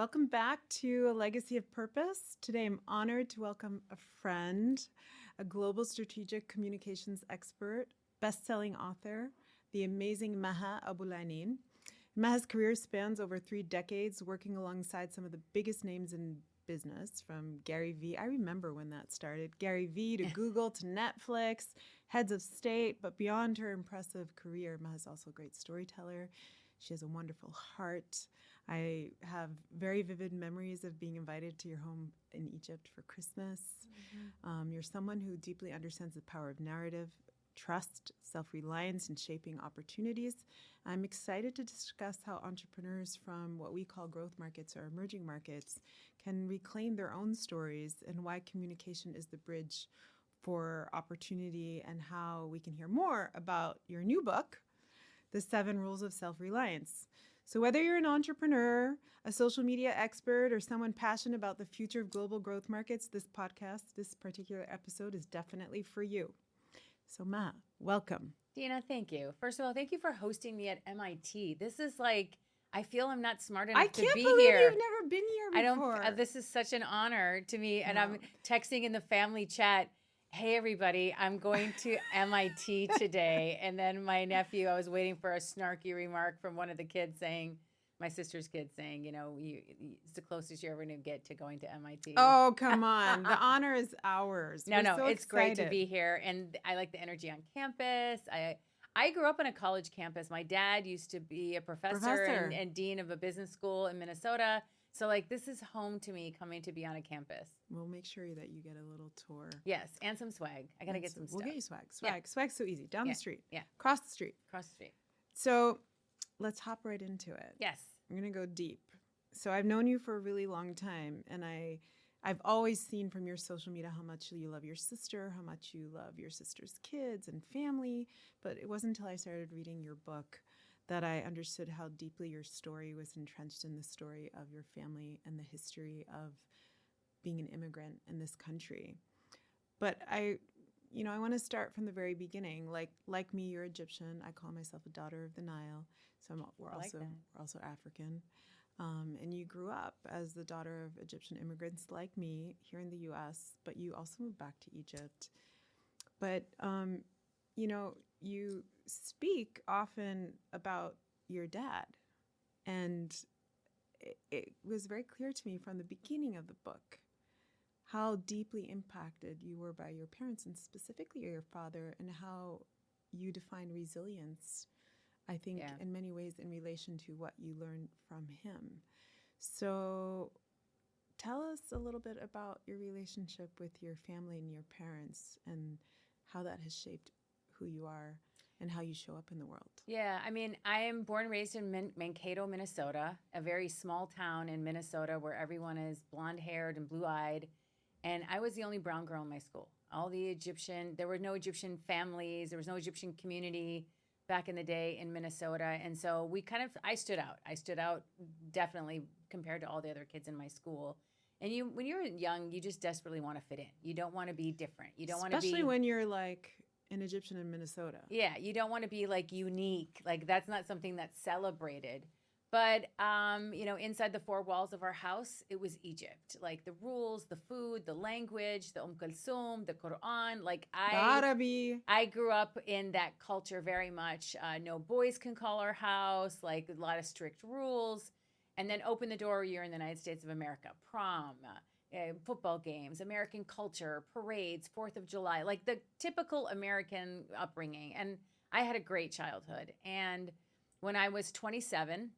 Welcome back to A Legacy of Purpose. Today I'm honored to welcome a friend, a global strategic communications expert, best-selling author, the amazing Maha Abouelenein. Maha's career spans over 3 decades, working alongside some of the biggest names in business, from Gary Vee. I remember when that started. Gary Vee to Google to Netflix, heads of state. But beyond her impressive career, Maha's also a great storyteller. She has a wonderful heart. I have very vivid memories of being invited to your home in Egypt for Christmas. You're someone who deeply understands the power of narrative, trust, self-reliance, and shaping opportunities. I'm excited to discuss how entrepreneurs from what we call growth markets or emerging markets can reclaim their own stories, and why communication is the bridge for opportunity, and how we can hear more about your new book, The 7 Rules of Self-Reliance. So whether you're an entrepreneur, a social media expert, or someone passionate about the future of global growth markets, this podcast, this particular episode is definitely for you. So Ma, welcome. Dina, thank you. First of all, thank you for hosting me at MIT. This is like, I feel I'm not smart enough to be here. I can't believe you've never been here before. This is such an honor to me. And I'm texting in the family chat, hey, everybody, I'm going to MIT today. And then my nephew, I was waiting for a snarky remark from one of the kids saying, my sister's kid saying, it's the closest you're ever going to get to going to MIT. Oh, come on. The honor is ours. No, it's great to be here. And I like the energy on campus. I grew up on a college campus. My dad used to be a professor. And dean of a business school in Minnesota. So, this is home to me, coming to be on a campus. We'll make sure that you get a little tour. Yes, and some swag. I got to get some stuff. We'll get you swag. Swag's so easy. Down the street. Yeah. Across the street. So, let's hop right into it. Yes. I'm going to go deep. So, I've known you for a really long time, and I've always seen from your social media how much you love your sister, how much you love your sister's kids and family. But it wasn't until I started reading your book that I understood how deeply your story was entrenched in the story of your family and the history of being an immigrant in this country. But I want to start from the very beginning. Like me, you're Egyptian. I call myself a daughter of the Nile. So we're also African. And you grew up as the daughter of Egyptian immigrants like me here in the U.S., but you also moved back to Egypt. But, you speak often about your dad. And it was very clear to me from the beginning of the book how deeply impacted you were by your parents, and specifically your father, and how you define resilience, I think, in many ways in relation to what you learned from him. So tell us a little bit about your relationship with your family and your parents, and how that has shaped who you are and how you show up in the world. Yeah, I am born and raised in Mankato, Minnesota, a very small town in Minnesota where everyone is blonde-haired and blue-eyed. And I was the only brown girl in my school. There were no Egyptian families. There was no Egyptian community back in the day in Minnesota. And so I stood out. I stood out definitely compared to all the other kids in my school. And when you're young, you just desperately want to fit in. You don't want to be different. You don't want to be... Especially when you're an Egyptian in Minnesota. Yeah, you don't want to be unique. That's not something that's celebrated. But, inside the 4 walls of our house, it was Egypt. The rules, the food, the language, the Kulsum, the Quran. Arabic. I grew up in that culture very much. No boys can call our house, a lot of strict rules. And then open the door, you're in the United States of America. Prom, football games, American culture, parades, 4th of July, the typical American upbringing. And I had a great childhood. And when I was 27...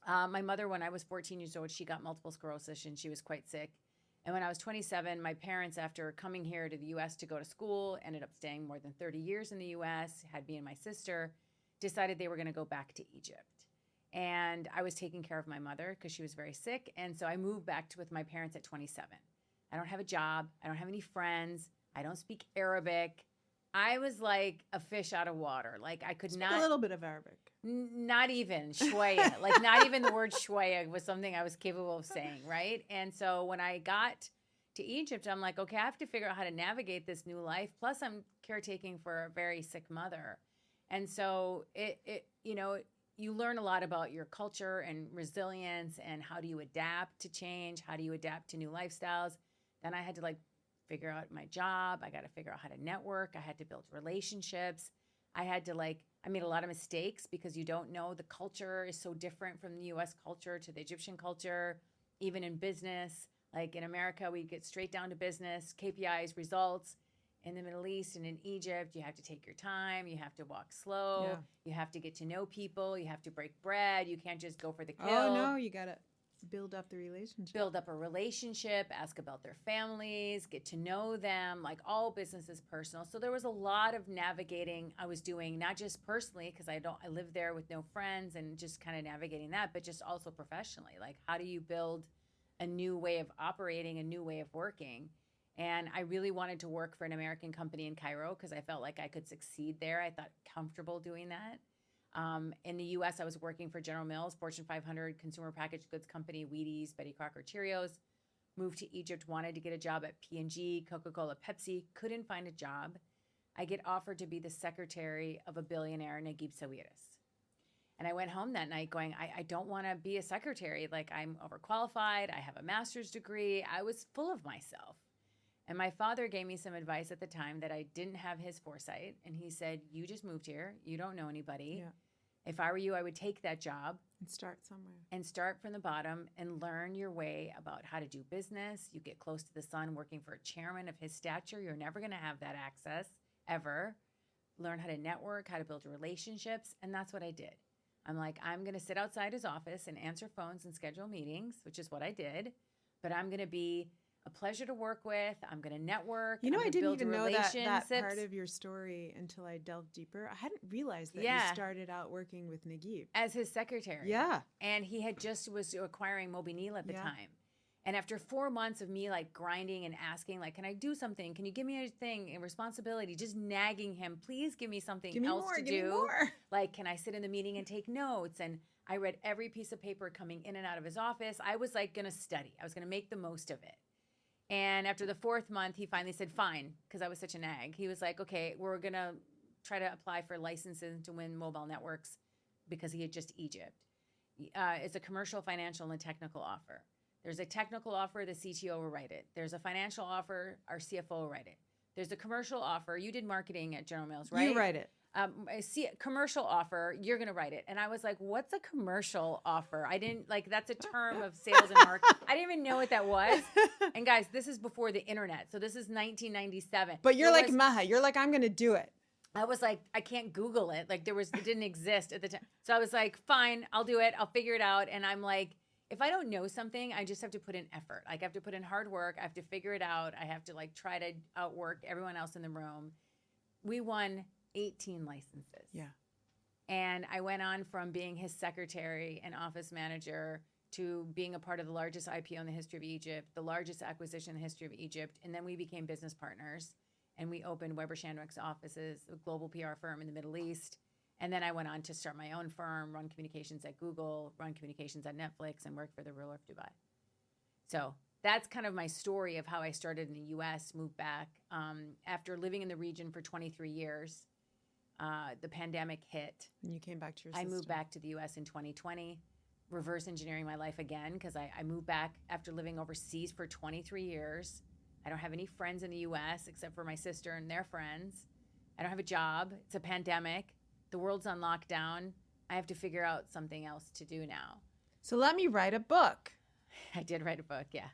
my mother, when I was 14 years old, she got multiple sclerosis and she was quite sick. And when I was 27, my parents, after coming here to the U.S. to go to school, ended up staying more than 30 years in the U.S., had me and my sister, decided they were going to go back to Egypt. And I was taking care of my mother because she was very sick. And so I moved back with my parents at 27. I don't have a job. I don't have any friends. I don't speak Arabic. I was like a fish out of water. I could not... a little bit of Arabic. Not even shwaya. Not even the word shwaya was something I was capable of saying, right? And so when I got to Egypt, I'm like, okay, I have to figure out how to navigate this new life. Plus, I'm caretaking for a very sick mother. And so, you learn a lot about your culture and resilience and how do you adapt to change, how do you adapt to new lifestyles. Then I had to like figure out my job. I got to figure out how to network. I had to build relationships. I had to I made a lot of mistakes because you don't know, the culture is so different from the US culture to the Egyptian culture, even in business. Like in America, we get straight down to business, KPIs, results. In the Middle East and in Egypt, you have to take your time. You have to walk slow. Yeah. You have to get to know people. You have to break bread. You can't just go for the kill. Oh, no, you got to build up the relationship. Build up a relationship, ask about their families, get to know them. Like all business is personal. So there was a lot of navigating I was doing, not just personally, because I live there with no friends and just kind of navigating that, but just also professionally. Like how do you build a new way of operating, a new way of working? And I really wanted to work for an American company in Cairo because I felt like I could succeed there. I thought comfortable doing that. In the U.S., I was working for General Mills, Fortune 500 consumer packaged goods company, Wheaties, Betty Crocker Cheerios. Moved to Egypt, wanted to get a job at P&G, Coca-Cola, Pepsi. Couldn't find a job. I get offered to be the secretary of a billionaire, Naguib Sawiris. And I went home that night going, I don't want to be a secretary. Like I'm overqualified. I have a master's degree. I was full of myself. And my father gave me some advice at the time that I didn't have his foresight. And he said, you just moved here. You don't know anybody. Yeah. If I were you, I would take that job. And start somewhere. And start from the bottom and learn your way about how to do business. You get close to the sun working for a chairman of his stature. You're never going to have that access ever. Learn how to network, how to build relationships. And that's what I did. I'm like, I'm going to sit outside his office and answer phones and schedule meetings, which is what I did. But I'm going to be a pleasure to work with. I'm going to network. You know, I didn't even know that relationships. part of your story until I delved deeper. I hadn't realized that Yeah. you started out working with Naguib. As his secretary. Yeah. And he had just was acquiring Mobinil at the Yeah. time. And after 4 months of me like grinding and asking, like, can I do something? Can you give me a thing and responsibility? Just nagging him, please give me something Give me else more, to give me do. more. Like, can I sit in the meeting and take notes? And I read every piece of paper coming in and out of his office. I was like going to study. I was going to make the most of it. And after the 4th month, he finally said, fine, because I was such a nag. He was like, okay, we're going to try to apply for licenses to win mobile networks because he had just Egypt. It's a commercial, financial, and technical offer. There's a technical offer, the CTO will write it. There's a financial offer, our CFO will write it. There's a commercial offer. You did marketing at General Mills, right? You write it. Commercial offer, you're going to write it. And I was like, what's a commercial offer? I didn't, like, that's a term of sales and marketing. I didn't even know what that was. And guys, this is before the internet. So this is 1997. But you're like Maha. You're like, I'm going to do it. I was like, I can't Google it. Like it didn't exist at the time. So I was like, fine, I'll do it. I'll figure it out. And I'm like, if I don't know something, I just have to put in effort. Like I have to put in hard work. I have to figure it out. I have to like try to outwork everyone else in the room. We won 18 licenses. Yeah. And I went on from being his secretary and office manager to being a part of the largest IPO in the history of Egypt, the largest acquisition in the history of Egypt. And then we became business partners and we opened Weber Shandwick's offices, a global PR firm in the Middle East. And then I went on to start my own firm, run communications at Google, run communications at Netflix, and work for the ruler of Dubai. So that's kind of my story of how I started in the U.S., moved back. After living in the region for 23 years, the pandemic hit. And you came back to your I sister. moved back to the U.S. in 2020, reverse engineering my life again because I moved back after living overseas for 23 years. I don't have any friends in the U.S. except for my sister and their friends. I don't have a job. It's a pandemic. The world's on lockdown. I have to figure out something else to do now. So let me write a book. I did write a book, yeah.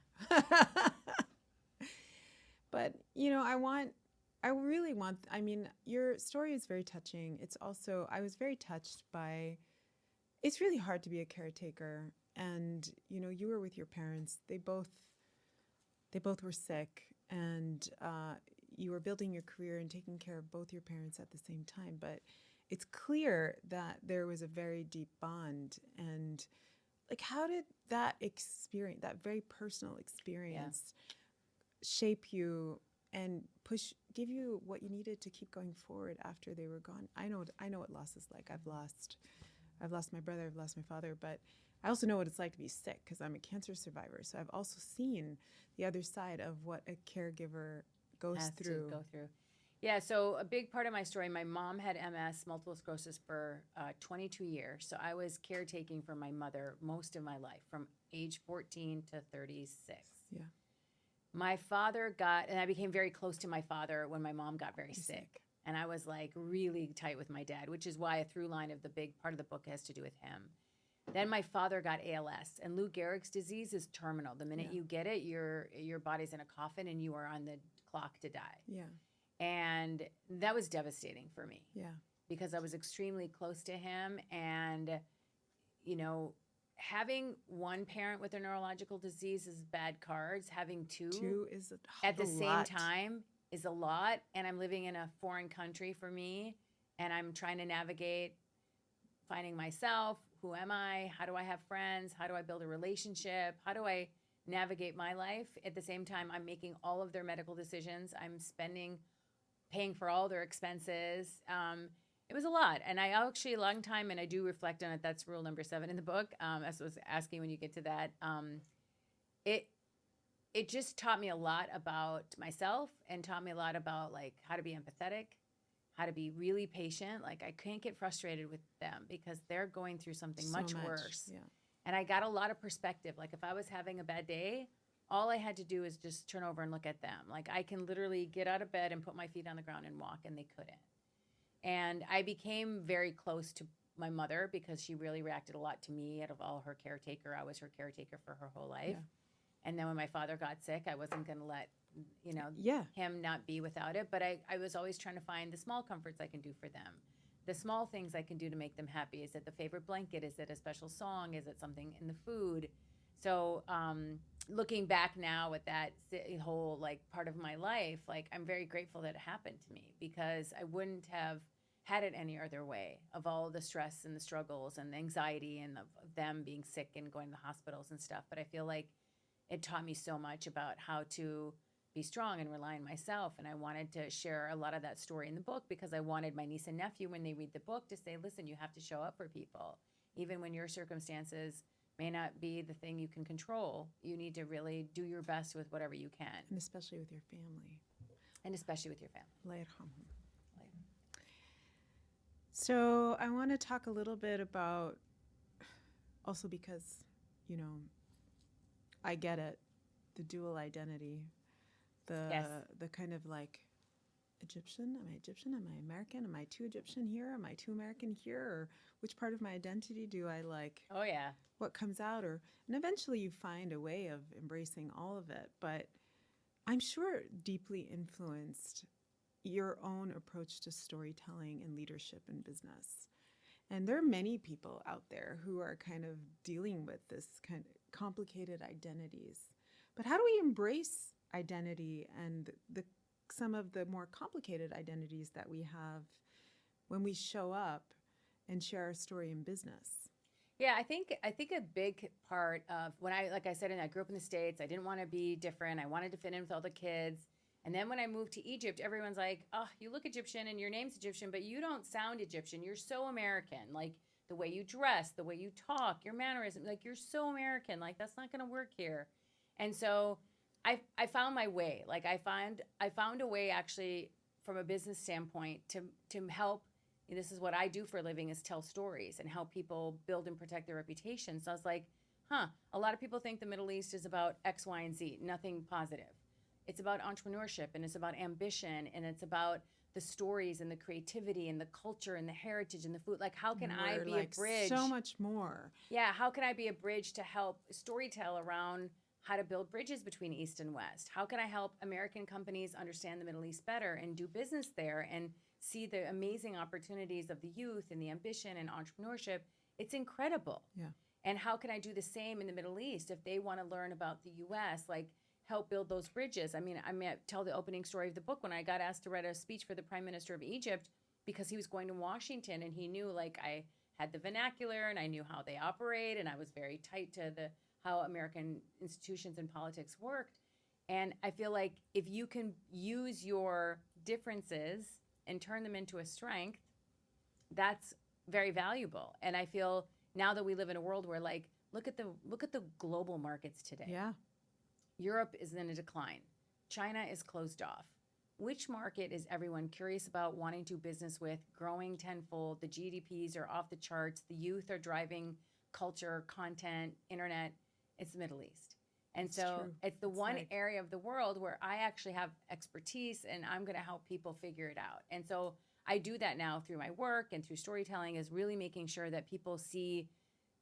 But, you know, I mean, your story is very touching. It's also, I was very touched by, it's really hard to be a caretaker. And, you know, you were with your parents. They both were sick. And you were building your career and taking care of both your parents at the same time. But it's clear that there was a very deep bond. And like, how did that experience, that very personal experience, shape you and give you what you needed to keep going forward after they were gone? I know what loss is like. I've lost my brother, I've lost my father, but I also know what it's like to be sick because I'm a cancer survivor. So I've also seen the other side of what a caregiver goes through. Yeah, so a big part of my story, my mom had MS, multiple sclerosis, for 22 years. So I was caretaking for my mother most of my life, from age 14 to 36. Yeah. My father and I became very close to my father when my mom got very sick. And I was like really tight with my dad, which is why a through line of the big part of the book has to do with him. Then my father got ALS, and Lou Gehrig's disease is terminal. The minute you get it, your body's in a coffin and you are on the clock to die. Yeah. And that was devastating for me. Yeah. Because I was extremely close to him. And, you know, having one parent with a neurological disease is bad cards. Having two is at the same lot. time is a lot. And I'm living in a foreign country for me. And I'm trying to navigate finding myself. Who am I? How do I have friends? How do I build a relationship? How do I navigate my life? At the same time, I'm making all of their medical decisions. I'm paying for all their expenses. It was a lot. And I actually, a long time, and I do reflect on it, that's rule number 7 in the book, as I was asking when you get to that, it just taught me a lot about myself and taught me a lot about like how to be empathetic, how to be really patient. Like I can't get frustrated with them because they're going through something much worse. Yeah. And I got a lot of perspective. Like if I was having a bad day, all I had to do is just turn over and look at them. Like I can literally get out of bed and put my feet on the ground and walk, and they couldn't. And I became very close to my mother because she really reacted a lot to me. Out of all her caretaker, I was her caretaker for her whole life. Yeah. And then when my father got sick, I wasn't going to let, him not be without it. But I was always trying to find the small comforts I can do for them. The small things I can do to make them happy. Is it the favorite blanket? Is it a special song? Is it something in the food? So looking back now at that whole like part of my life, like I'm very grateful that it happened to me because I wouldn't have had it any other way of all the stress and the struggles and the anxiety and of them being sick and going to the hospitals and stuff. But I feel like it taught me so much about how to be strong and rely on myself. And I wanted to share a lot of that story in the book because I wanted my niece and nephew, when they read the book, to say, listen, you have to show up for people. Even when your circumstances may not be the thing you can control, you need to really do your best with whatever you can. And especially with your family. Later. So I want to talk a little bit about, also because, I get it, the dual identity, the kind of like Egyptian, am I Egyptian, am I American, am I too Egyptian here, am I too American here, or which part of my identity do I like? Oh, yeah. What comes out, and eventually you find a way of embracing all of it, but I'm sure deeply influenced your own approach to storytelling and leadership in business. And there are many people out there who are kind of dealing with this kind of complicated identities. But how do we embrace identity and some of the more complicated identities that we have when we show up and share our story in business? Yeah, I think a big part of when like I said, and I grew up in the States, I didn't want to be different. I wanted to fit in with all the kids. And then when I moved to Egypt, everyone's like, oh, you look Egyptian and your name's Egyptian, but you don't sound Egyptian. You're so American. Like the way you dress, the way you talk, your mannerism, like you're so American. Like that's not going to work here. And so I found my way. Like I found a way actually from a business standpoint to help. This is what I do for a living, is tell stories and help people build and protect their reputation. So I was like, a lot of people think the Middle East is about X, Y, and Z, nothing positive. It's about entrepreneurship, and it's about ambition, and it's about the stories and the creativity and the culture and the heritage and the food. Like, how can I be a bridge? So much more. Yeah, how can I be a bridge to help storytell around how to build bridges between East and West? How can I help American companies understand the Middle East better and do business there and see the amazing opportunities of the youth and the ambition and entrepreneurship? It's incredible. Yeah. And how can I do the same in the Middle East if they want to learn about the U.S., like help build those bridges? I mean, tell the opening story of the book when I got asked to write a speech for the Prime Minister of Egypt because he was going to Washington, and he knew like I had the vernacular and I knew how they operate, and I was very tight to how American institutions and politics worked. And I feel like if you can use your differences and turn them into a strength, that's very valuable. And I feel now that we live in a world where like look at the global markets today. Yeah. Europe is in a decline. China is closed off. which market is everyone curious about, wanting to do business with, growing tenfold? The GDPs are off the charts. The youth are driving culture, content, internet. It's the Middle East. And so true. it's the It's one like- area of the world where I actually have expertise, and I'm going to help people figure it out. And so I do that now through my work and through storytelling, is really making sure that people see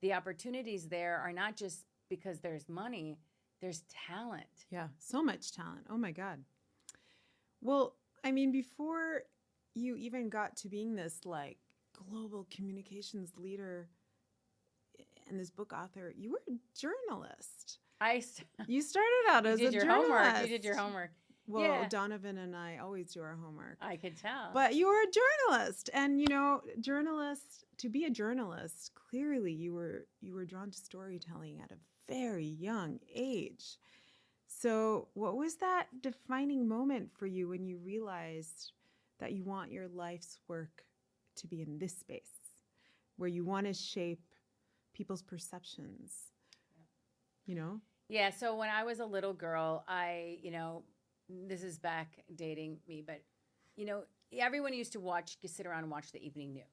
the opportunities there are not just because there's money, there's talent. Yeah, so much talent. Oh my God. Well, I mean, before you even got to being this like global communications leader and this book author, you were a journalist. You started out as a journalist. Homework. You did your homework. Well, Yeah. Donovan and I always do our homework. I could tell. But you were a journalist, and you know, to be a journalist, clearly you were drawn to storytelling at a very young age. So, what was that defining moment for you when you realized that you want your life's work to be in this space, where you want to shape people's perceptions? You know? Yeah, so when I was a little girl, this is back dating me, but everyone used to sit around and watch the evening news.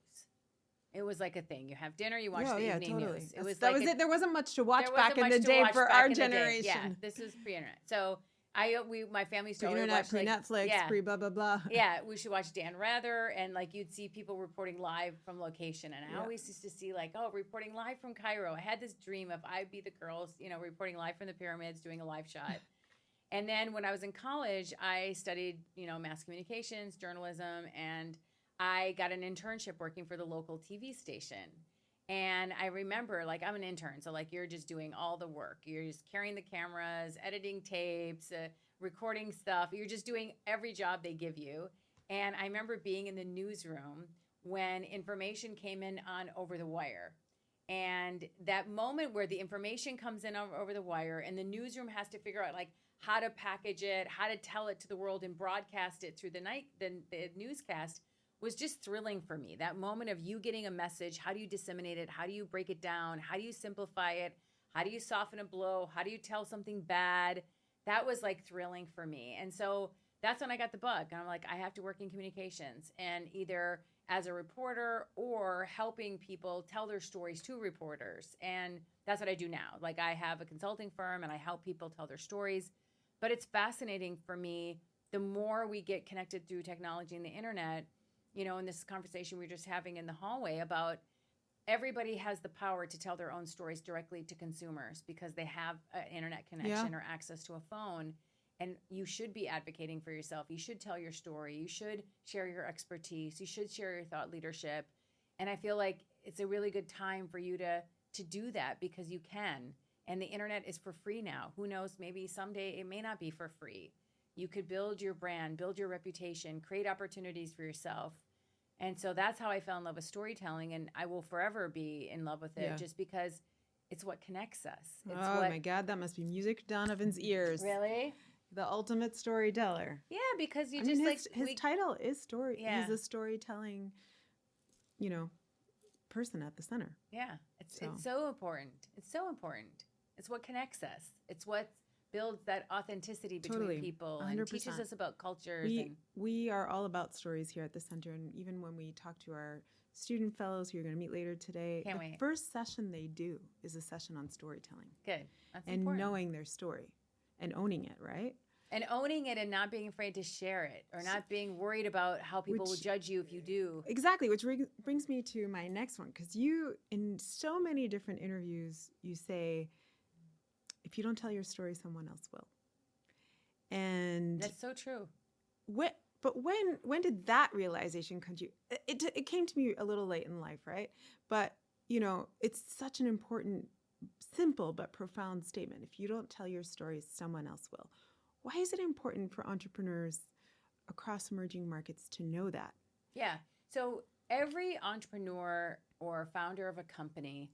It was like a thing. You have dinner, you watch the evening news. That was it. There wasn't much to watch back in the day for our generation. Yeah, this is pre-internet. So my family used to always Pre-internet, watch pre-Netflix, pre-blah, blah, blah. Yeah, we should watch Dan Rather, and you'd see people reporting live from location. And I always used to see reporting live from Cairo. I had this dream of I'd be the girls, reporting live from the pyramids, doing a live shot. And then when I was in college, I studied, mass communications, journalism, and I got an internship working for the local TV station. And I remember, I'm an intern, so you're just doing all the work. You're just carrying the cameras, editing tapes, recording stuff. You're just doing every job they give you. And I remember being in the newsroom when information came in on over the wire. And that moment where the information comes in over the wire and the newsroom has to figure out how to package it, how to tell it to the world and broadcast it through the newscast was just thrilling for me. That moment of you getting a message, how do you disseminate it? How do you break it down? How do you simplify it? How do you soften a blow? How do you tell something bad? That was thrilling for me. And so that's when I got the bug. And I'm I have to work in communications, and either as a reporter or helping people tell their stories to reporters. And that's what I do now. I have a consulting firm and I help people tell their stories. But it's fascinating for me, the more we get connected through technology and the internet, in this conversation we were just having in the hallway about everybody has the power to tell their own stories directly to consumers because they have an internet connection or access to a phone. And you should be advocating for yourself. You should tell your story. You should share your expertise. You should share your thought leadership. And I feel like it's a really good time for you to do that because you can. And the internet is for free now. Who knows, maybe someday it may not be for free. You could build your brand, build your reputation, create opportunities for yourself. And so that's how I fell in love with storytelling, and I will forever be in love with it just because it's what connects us. It's my God, that must be music to Donovan's ears. Really? The ultimate storyteller. Yeah, because his title is story. Yeah. He's a storytelling, person at the center. Yeah, it's so important. It's so important. It's what connects us. It's what builds that authenticity between people 100%. And teaches us about cultures. We are all about stories here at the center. And even when we talk to our student fellows who you're going to meet later today, the first session they do is a session on storytelling. Good. That's and important. Knowing their story and owning it, right? And owning it and not being afraid to share it or not being worried about how people will judge you if you do. Exactly, which brings me to my next one. Because you, in so many different interviews, you say, if you don't tell your story, someone else will. And that's so true. When did that realization come to you? It came to me a little late in life, right? But, it's such an important, simple but profound statement. If you don't tell your story, someone else will. Why is it important for entrepreneurs across emerging markets to know that? Yeah. So every entrepreneur or founder of a company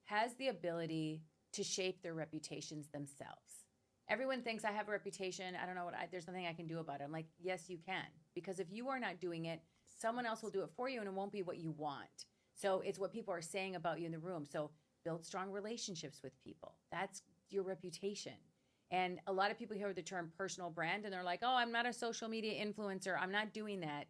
has the ability to shape their reputations themselves. Everyone thinks I have a reputation. I don't know there's nothing I can do about it. I'm like, yes, you can. Because if you are not doing it, someone else will do it for you and it won't be what you want. So it's what people are saying about you in the room. So build strong relationships with people. That's your reputation. And a lot of people hear the term personal brand and they're like, oh, I'm not a social media influencer. I'm not doing that.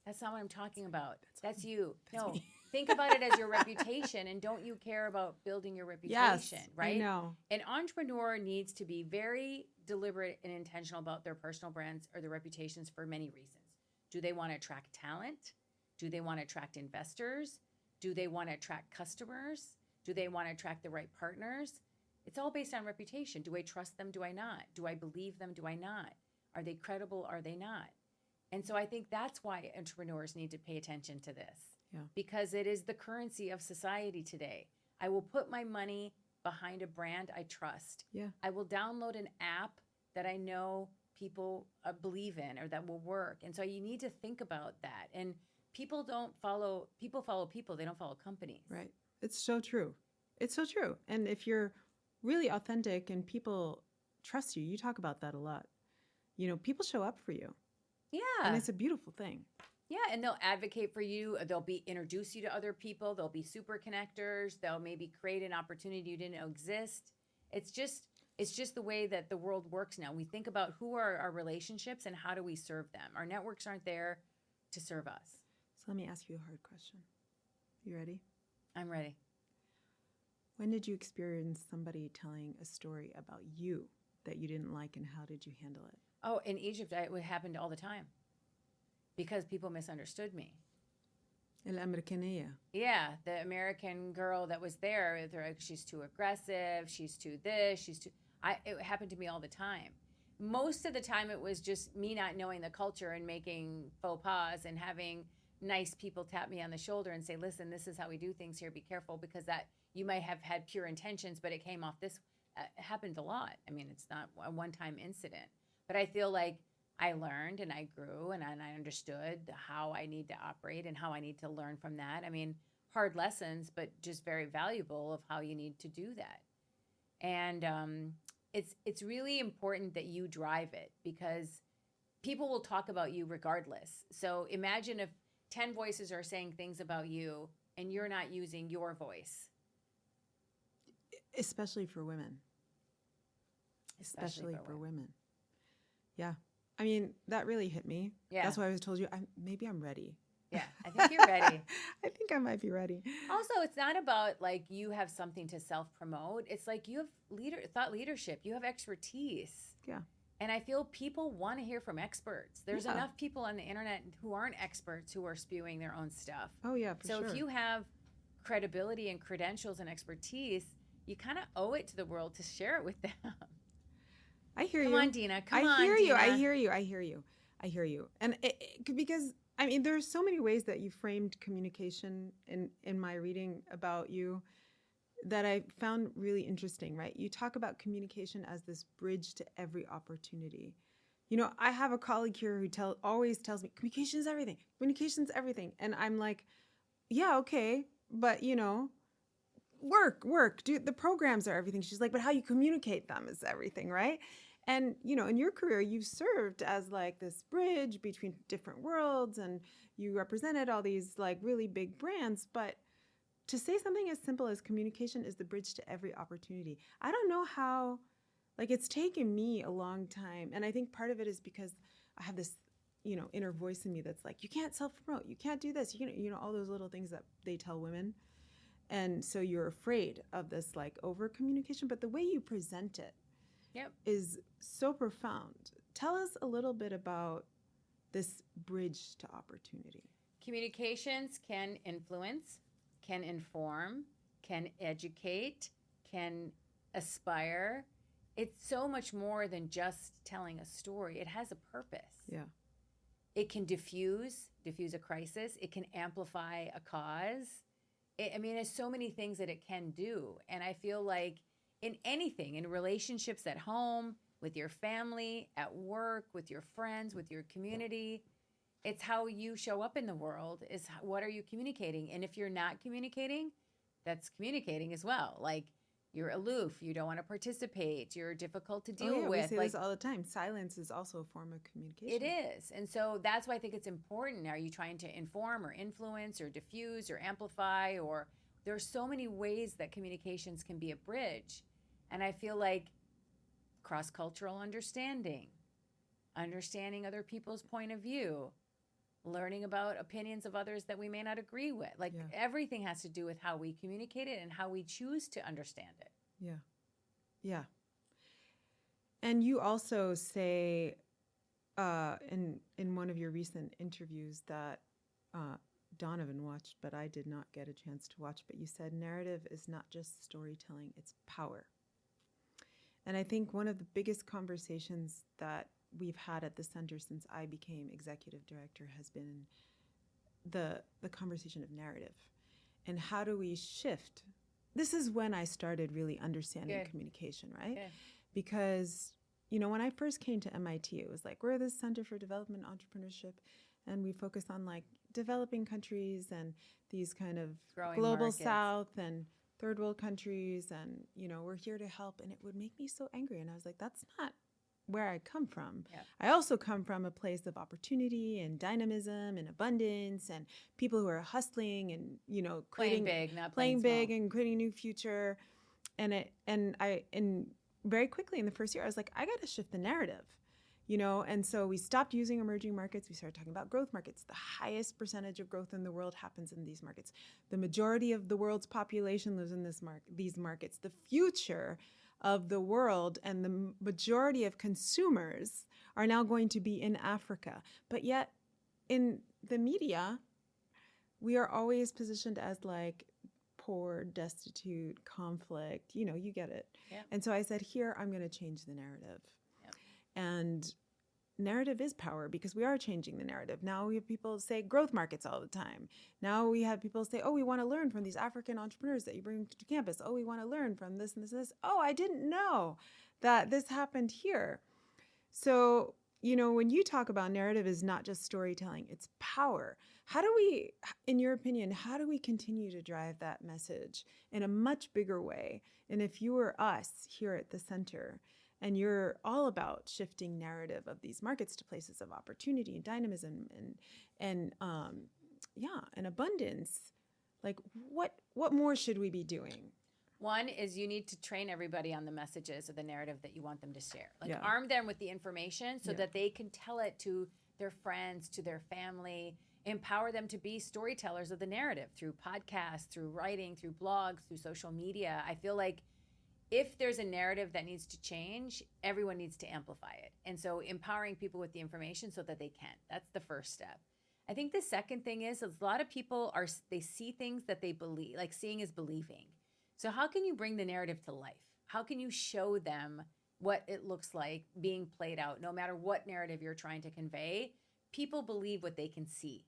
That's not what I'm talking about. That's you. No, me. think about it as your reputation, and don't you care about building your Yes, reputation, I right? know. An entrepreneur needs to be very deliberate and intentional about their personal brands or their reputations for many reasons. Do they want to attract talent? Do they want to attract investors? Do they want to attract customers? Do they want to attract the right partners? It's all based on reputation. Do I trust them? Do I not? Do I believe them? Do I not? Are they credible? Are they not? And so I think that's why entrepreneurs need to pay attention to this. Yeah. Because it is the currency of society today. I will put my money behind a brand I trust. Yeah. I will download an app that I know people believe in or that will work. And so you need to think about that. And people follow people. They don't follow companies. Right. It's so true. It's so true. And if you're really authentic and people trust you, you talk about that a lot. You know, people show up for you. Yeah. And it's a beautiful thing. Yeah, and they'll advocate for you. They'll introduce you to other people. They'll be super connectors. They'll maybe create an opportunity you didn't know exist. It's just the way that the world works now. We think about who are our relationships and how do we serve them. Our networks aren't there to serve us. So let me ask you a hard question. You ready? I'm ready. When did you experience somebody telling a story about you that you didn't like, and how did you handle it? Oh, in Egypt, it happened all the time because people misunderstood me. الأمريكانية. Yeah, the American girl that was there, they're like, she's too aggressive, she's too this, it happened to me all the time. Most of the time it was just me not knowing the culture and making faux pas and having nice people tap me on the shoulder and say, listen, this is how we do things here, be careful, because that you might have had pure intentions, but it came off this, it happened a lot. I mean, it's not a one-time incident, but I feel like I learned and I grew and I understood how I need to operate and how I need to learn from that. I mean, hard lessons, but just very valuable of how you need to do that. And it's really important that you drive it, because people will talk about you regardless. So imagine if 10 voices are saying things about you and you're not using your voice. Especially for women. Especially for women. Yeah. I mean, that really hit me. Yeah. That's why I told you, maybe I'm ready. Yeah, I think you're ready. I think I might be ready. Also, it's not about like you have something to self-promote. It's like you have thought leadership. You have expertise. Yeah. And I feel people want to hear from experts. There's enough people on the internet who aren't experts who are spewing their own stuff. Oh, yeah, for sure. So if you have credibility and credentials and expertise, you kind of owe it to the world to share it with them. I hear you. Come on, Dina. Come on, I hear Dina. you. And because, I mean, there's so many ways that you framed communication in my reading about you that I found really interesting, right? You talk about communication as this bridge to every opportunity. You know, I have a colleague here who always tells me, communication's everything. Communication's everything. And I'm like, yeah, okay. But, you know, work. The programs are everything. She's like, but how you communicate them is everything, right? And, you know, in your career, you've served as like this bridge between different worlds, and you represented all these like really big brands. But to say something as simple as communication is the bridge to every opportunity, I don't know how, like, it's taken me a long time. And I think part of it is because I have this, you know, inner voice in me that's like, you can't self-promote, you can't do this, you know, all those little things that they tell women. And so you're afraid of this like over communication, but the way you present it is so profound. Tell us a little bit about this bridge to opportunity. Communications can influence, can inform, can educate, can aspire. It's so much more than just telling a story. It has a purpose. Yeah. It can diffuse a crisis. It can amplify a cause. I mean, there's so many things that it can do. And I feel like in anything, in relationships at home, with your family, at work, with your friends, with your community, it's how you show up in the world is what are you communicating? And if you're not communicating, that's communicating as well. Like you're aloof, you don't want to participate, you're difficult to deal with. We say like, this all the time. Silence is also a form of communication. It is. And so that's why I think it's important. Are you trying to inform or influence or diffuse or amplify? Or there's so many ways that communications can be a bridge. And I feel like cross-cultural understanding, understanding other people's point of view, learning about opinions of others that we may not agree with. Like everything has to do with how we communicate it and how we choose to understand it. Yeah. Yeah. And you also say in one of your recent interviews that Donovan watched, but I did not get a chance to watch, but you said narrative is not just storytelling, it's power. And I think one of the biggest conversations that we've had at the center since I became executive director has been the conversation of narrative. And how do we shift? This is when I started really understanding communication, right? Because, you know, when I first came to MIT, it was like, we're the Center for Development Entrepreneurship, and we focus on like developing countries and these kind of growing global markets. South and third world countries, and, you know, we're here to help. And it would make me so angry. And I was like, that's not where I come from. Yeah. I also come from a place of opportunity and dynamism and abundance and people who are hustling and, you know, playing big, not playing big small. and creating a new future. And very quickly in the first year, I was like, I got to shift the narrative, you know? And so we stopped using emerging markets. We started talking about growth markets. The highest percentage of growth in the world happens in these markets. The majority of the world's population lives in these markets. The future of the world and the majority of consumers are now going to be in Africa. But yet in the media, we are always positioned as like poor, destitute, conflict, you know, you get it. Yeah. And so I said, here, I'm going to change the narrative. Yep. And narrative is power because we are changing the narrative. Now we have people say growth markets all the time. Now we have people say, oh, we want to learn from these African entrepreneurs that you bring to campus. Oh, we want to learn from this and this and this. Oh, I didn't know that this happened here. So, you know, when you talk about narrative is not just storytelling, it's power. How do we, in your opinion, how do we continue to drive that message in a much bigger way? And if you were us here at the center, and you're all about shifting narrative of these markets to places of opportunity and dynamism and abundance. Like, what more should we be doing? One is you need to train everybody on the messages or the narrative that you want them to share. Like arm them with the information so that they can tell it to their friends, to their family, empower them to be storytellers of the narrative through podcasts, through writing, through blogs, through social media. I feel like if there's a narrative that needs to change, everyone needs to amplify it. And so empowering people with the information so that they can. That's the first step. I think the second thing is a lot of people they see things that they believe, like seeing is believing. So how can you bring the narrative to life? How can you show them what it looks like being played out? No matter what narrative you're trying to convey, people believe what they can see.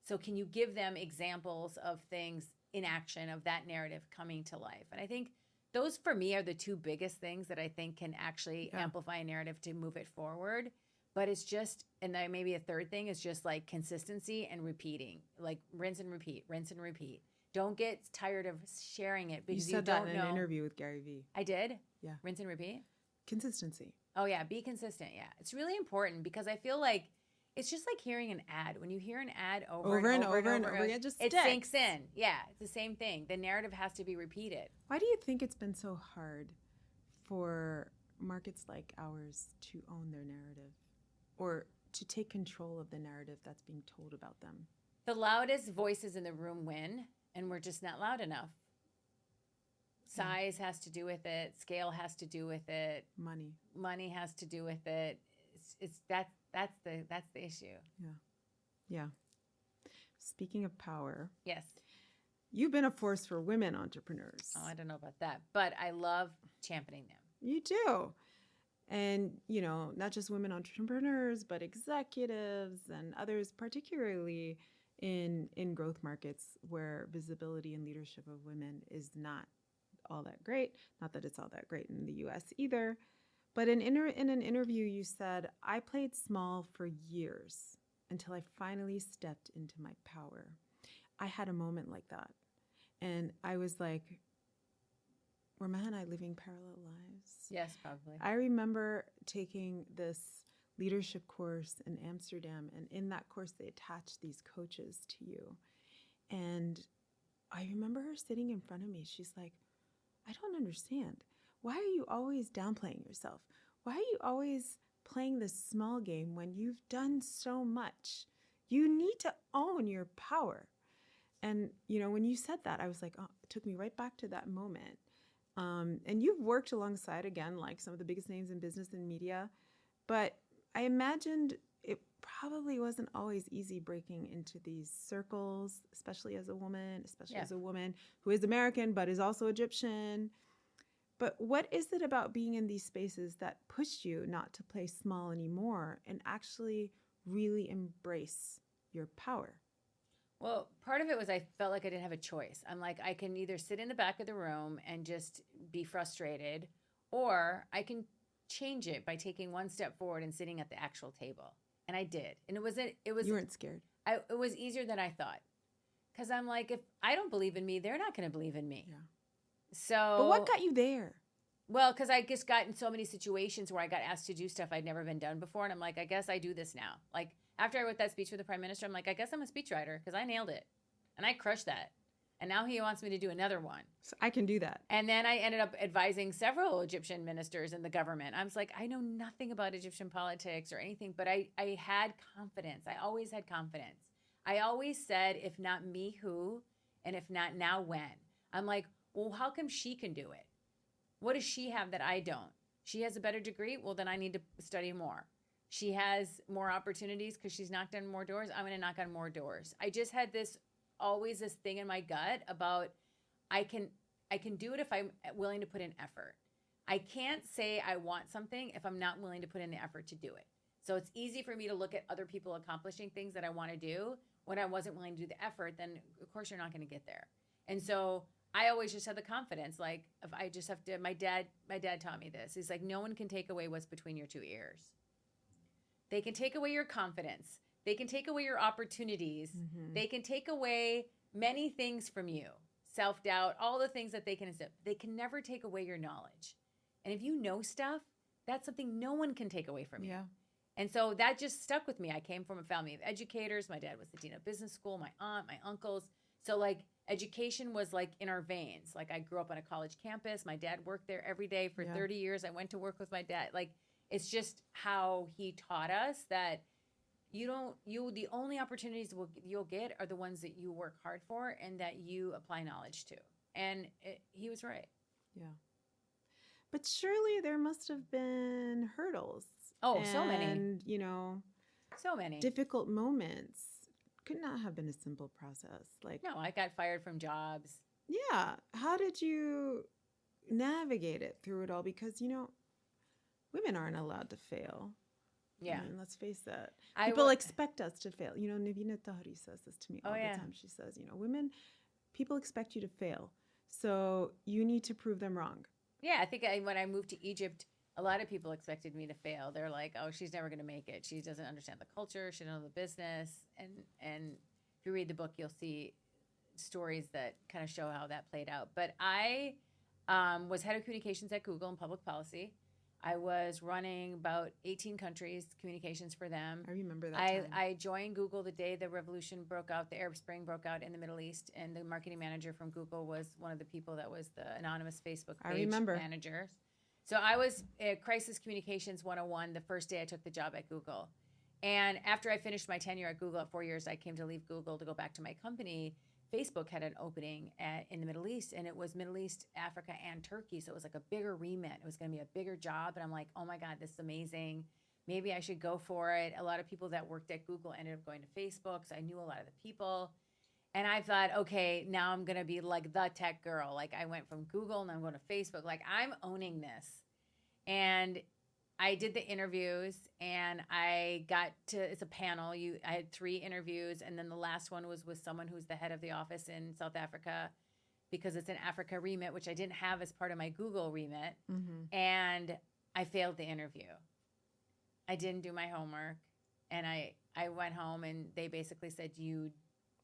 So can you give them examples of things in action of that narrative coming to life? And I think those, for me, are the two biggest things that I think can actually amplify a narrative to move it forward. But it's just, and then maybe a third thing is just like consistency and repeating, like rinse and repeat, rinse and repeat. Don't get tired of sharing it because you don't know. You said that in an interview with Gary Vee. I did? Yeah. Rinse and repeat? Consistency. Oh, yeah. Be consistent. Yeah. It's really important because I feel like it's just like hearing an ad. When you hear an ad over and over again, it sinks in. Yeah, it's the same thing. The narrative has to be repeated. Why do you think it's been so hard for markets like ours to own their narrative or to take control of the narrative that's being told about them? The loudest voices in the room win, and we're just not loud enough. Size has to do with it. Scale has to do with it. Money has to do with it. That's the issue. Yeah. Speaking of power. Yes. You've been a force for women entrepreneurs. Oh, I don't know about that, but I love championing them. You do. And, you know, not just women entrepreneurs, but executives and others, particularly in growth markets where visibility and leadership of women is not all that great. Not that it's all that great in the U.S. either. But in an interview, you said, I played small for years until I finally stepped into my power. I had a moment like that. And I was like, were Maha and I living parallel lives? Yes, probably. I remember taking this leadership course in Amsterdam. And in that course, they attached these coaches to you. And I remember her sitting in front of me. She's like, I don't understand. Why are you always downplaying yourself? why are you always playing this small game when you've done so much? You need to own your power. And, when you said that, I was like, oh, it took me right back to that moment. And you've worked alongside, again, like some of the biggest names in business and media. But I imagined it probably wasn't always easy breaking into these circles, especially as a woman, as a woman who is American but is also Egyptian. But what is it about being in these spaces that pushed you not to play small anymore and actually really embrace your power? Well, part of it was I felt like I didn't have a choice. I'm like, I can either sit in the back of the room and just be frustrated, or I can change it by taking one step forward and sitting at the actual table. And I did. And You weren't scared. It was easier than I thought. Because I'm like, if I don't believe in me, they're not going to believe in me. Yeah. So, but what got you there? Well, because I just got in so many situations where I got asked to do stuff I'd never been done before. And I'm like, I guess I do this now. Like, after I wrote that speech for the prime minister, I'm like, I guess I'm a speechwriter because I nailed it. And I crushed that. And now he wants me to do another one. So I can do that. And then I ended up advising several Egyptian ministers in the government. I was like, I know nothing about Egyptian politics or anything, but I had confidence. I always had confidence. I always said, if not me, who? And if not now, when? I'm like, well, how come she can do it? What does she have that I don't? She has a better degree? Well, then I need to study more. She has more opportunities because she's knocked on more doors. I'm going to knock on more doors. I just had always this thing in my gut about I can do it if I'm willing to put in effort. I can't say I want something if I'm not willing to put in the effort to do it. So it's easy for me to look at other people accomplishing things that I want to do. When I wasn't willing to do the effort, then of course you're not going to get there. And so I always just had the confidence, like if I just have to, my dad taught me this. He's like, no one can take away what's between your two ears. They can take away your confidence. They can take away your opportunities. Mm-hmm. They can take away many things from you. Self-doubt, all the things that they can accept. They can never take away your knowledge. And if you know stuff, that's something no one can take away from you. Yeah. And so that just stuck with me. I came from a family of educators. My dad was the dean of business school, my aunt, my uncles. So like education was like in our veins. Like I grew up on a college campus. My dad worked there every day for 30 years. I went to work with my dad. Like it's just how he taught us that the only opportunities you'll get are the ones that you work hard for and that you apply knowledge to. And he was right. Yeah. But surely there must have been hurdles. Oh, so many. And, so many difficult moments. Could not have been a simple process. No, I got fired from jobs. Yeah. How did you navigate it through it all? Because, women aren't allowed to fail. Yeah. I mean, let's face it. People expect us to fail. Navina Tahri says this to me all the time. She says, people expect you to fail. So you need to prove them wrong. Yeah. I think when I moved to Egypt, a lot of people expected me to fail. They're like, oh, she's never going to make it. She doesn't understand the culture. She doesn't know the business. And if you read the book, you'll see stories that kind of show how that played out. But I was head of communications at Google in public policy. I was running about 18 countries, communications for them. I remember that time. I joined Google the day the revolution broke out, the Arab Spring broke out in the Middle East, and the marketing manager from Google was one of the people that was the anonymous Facebook page manager. So I was at Crisis Communications 101 the first day I took the job at Google. And after I finished my tenure at Google at 4 years, I came to leave Google to go back to my company. Facebook had an opening in the Middle East, and it was Middle East, Africa, and Turkey. So it was like a bigger remit. It was going to be a bigger job. And I'm like, oh my God, this is amazing. Maybe I should go for it. A lot of people that worked at Google ended up going to Facebook. So I knew a lot of the people. And I thought, okay, now I'm going to be like the tech girl. Like I went from Google and I'm going to Facebook. Like I'm owning this. And I did the interviews and I got to, it's a panel. I had 3 interviews. And then the last one was with someone who's the head of the office in South Africa because it's an Africa remit, which I didn't have as part of my Google remit. Mm-hmm. And I failed the interview. I didn't do my homework. And I went home and they basically said, you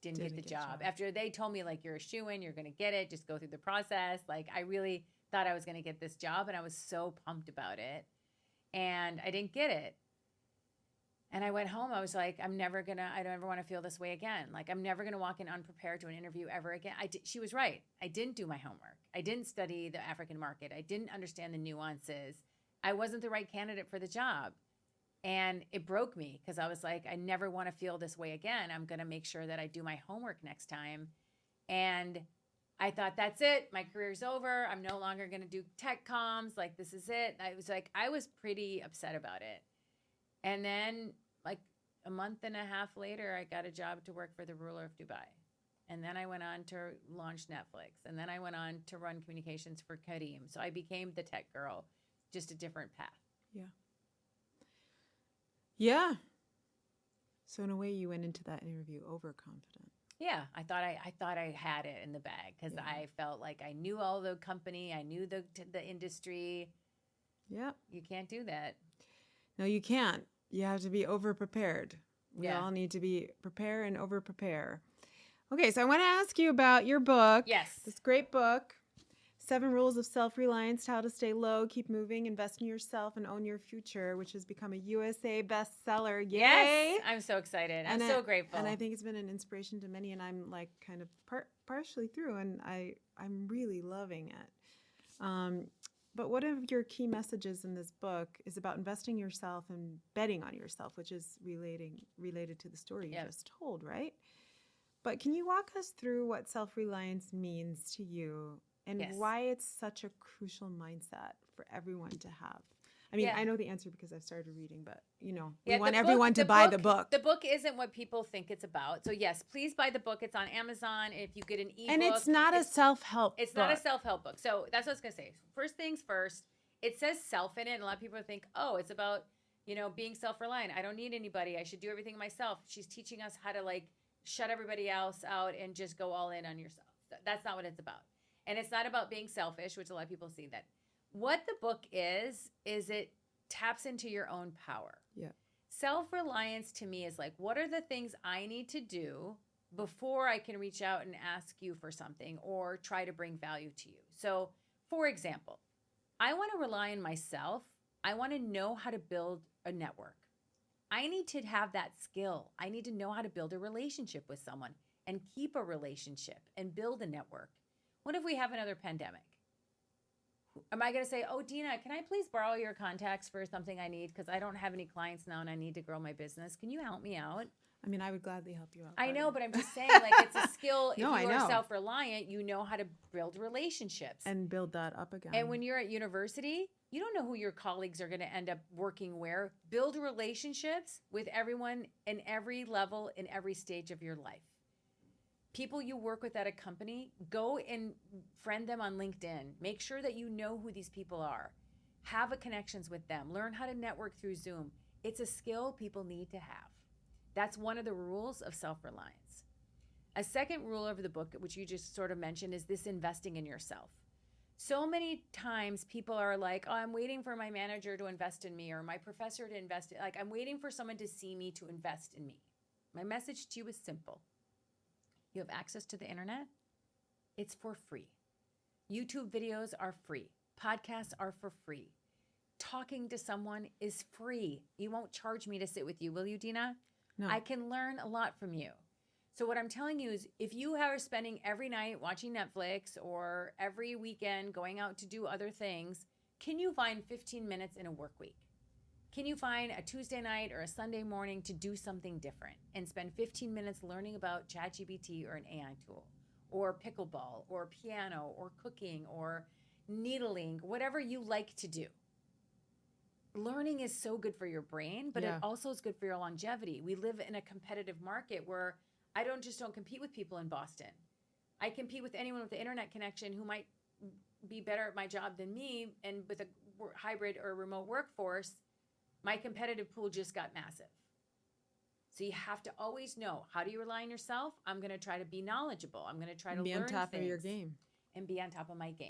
didn't get the job. After they told me like, you're a shoo-in, you're going to get it. Just go through the process. Like I really thought I was going to get this job and I was so pumped about it. And I didn't get it. And I went home. I was like, I don't ever want to feel this way again. Like I'm never going to walk in unprepared to an interview ever again. She was right. I didn't do my homework. I didn't study the African market. I didn't understand the nuances. I wasn't the right candidate for the job. And it broke me because I was like, I never want to feel this way again. I'm going to make sure that I do my homework next time. And I thought, that's it. My career's over. I'm no longer going to do tech comms. Like, this is it. I was pretty upset about it. And then like a month and a half later, I got a job to work for the ruler of Dubai. And then I went on to launch Netflix. And then I went on to run communications for Kareem. So I became the tech girl, just a different path. Yeah. Yeah. So in a way, you went into that interview overconfident. Yeah, I thought I had it in the bag because I felt like I knew all the company, I knew the industry. Yeah. You can't do that. No, you can't. You have to be over-prepared. We all need to be prepare and over-prepare. Okay, so I want to ask you about your book. Yes. This great book, 7 Rules of Self-Reliance, How to Stay Low, Keep Moving, Invest in Yourself, and Own Your Future, which has become a USA bestseller. Yay! Yes, I'm so excited. I'm so grateful. And I think it's been an inspiration to many, and I'm like kind of partially through, and I'm really loving it. But one of your key messages in this book is about investing in yourself and betting on yourself, which is related to the story you just told, right? But can you walk us through what self-reliance means to you and why it's such a crucial mindset for everyone to have? I mean, I know the answer because I've started reading, but, we want everyone to buy the book. The book isn't what people think it's about. So, yes, please buy the book. It's on Amazon. If you get an ebook. And it's not a self-help book. It's not a self-help book. So, that's what I was going to say. First things first, it says self in it. And a lot of people think, oh, it's about, being self-reliant. I don't need anybody. I should do everything myself. She's teaching us how to, shut everybody else out and just go all in on yourself. That's not what it's about. And it's not about being selfish, which a lot of people see that. What the book is it taps into your own power. Yeah. Self-reliance to me is like, what are the things I need to do before I can reach out and ask you for something or try to bring value to you? So, for example, I want to rely on myself. I want to know how to build a network. I need to have that skill. I need to know how to build a relationship with someone and keep a relationship and build a network. What if we have another pandemic? Am I going to say, oh, Dina, can I please borrow your contacts for something I need? Because I don't have any clients now and I need to grow my business. Can you help me out? I mean, I would gladly help you out. I know, but I'm just saying, it's a skill. If you are self-reliant, you know how to build relationships. And build that up again. And when you're at university, you don't know who your colleagues are going to end up working where. Build relationships with everyone in every level, in every stage of your life. People you work with at a company, go and friend them on LinkedIn. Make sure that you know who these people are. Have connections with them. Learn how to network through Zoom. It's a skill people need to have. That's one of the rules of self-reliance. A second rule of the book, which you just sort of mentioned, is this investing in yourself. So many times people are like, oh, I'm waiting for my manager to invest in me or my professor to invest. I'm waiting for someone to see me to invest in me. My message to you is simple. You have access to the internet. It's for free. YouTube videos are free. Podcasts are for free. Talking to someone is free. You won't charge me to sit with you, will you, Dina? No. I can learn a lot from you. So what I'm telling you is if you are spending every night watching Netflix or every weekend going out to do other things, can you find 15 minutes in a work week? Can you find a Tuesday night or a Sunday morning to do something different and spend 15 minutes learning about ChatGPT or an AI tool or pickleball or piano or cooking or needling, whatever you like to do? Learning is so good for your brain, but it also is good for your longevity. We live in a competitive market where I don't compete with people in Boston. I compete with anyone with the internet connection who might be better at my job than me. And with a hybrid or remote workforce, my competitive pool just got massive. So you have to always know, how do you rely on yourself? I'm going to try to be knowledgeable. I'm going to try to be learn on top things of your game. and be on top of my game.